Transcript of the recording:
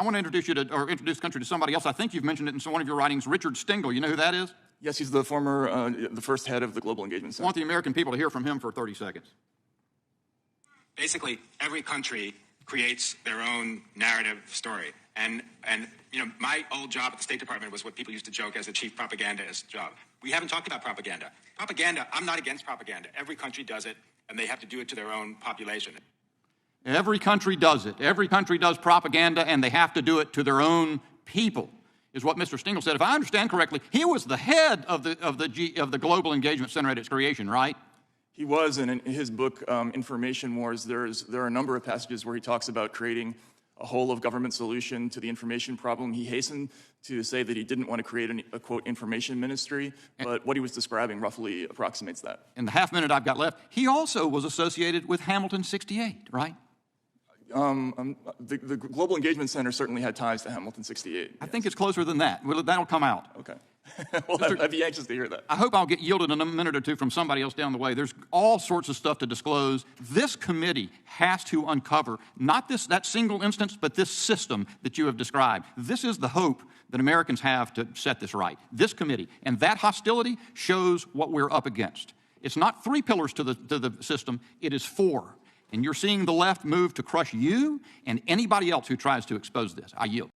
want to introduce you to, or introduce the country to somebody else. I think you've mentioned it in one of your writings, Richard Stengel. You know who that is? Yes, he's the former, the first head of the Global Engagement Center. I want the American people to hear from him for 30 seconds. Basically, every country creates their own narrative story. And you know, my old job at the State Department was what people used to joke as the chief propagandist job. We haven't talked about propaganda. Propaganda, I'm not against propaganda. Every country does it, and they have to do it to their own population. Every country does it. Every country does propaganda, and they have to do it to their own people, is what Mr. Stengel said. If I understand correctly, he was the head of the Global Engagement Center at its creation, right? He was, and in his book, Information Wars, there are a number of passages where he talks about creating a whole-of-government solution to the information problem. He hastened to say that he didn't want to create a, quote, information ministry, but what he was describing roughly approximates that. In the half minute I've got left, he also was associated with Hamilton 68, right? The Global Engagement Center certainly had ties to Hamilton 68. I think it's closer than that. Well, that'll come out. Okay. Well, I'd be anxious to hear that. I hope I'll get yielded in a minute or two from somebody else down the way. There's all sorts of stuff to disclose. This committee has to uncover not that single instance, but this system that you have described. This is the hope that Americans have to set this right. This committee. And that hostility shows what we're up against. It's not 3 pillars to the system. It is 4. And you're seeing the left move to crush you and anybody else who tries to expose this. I yield.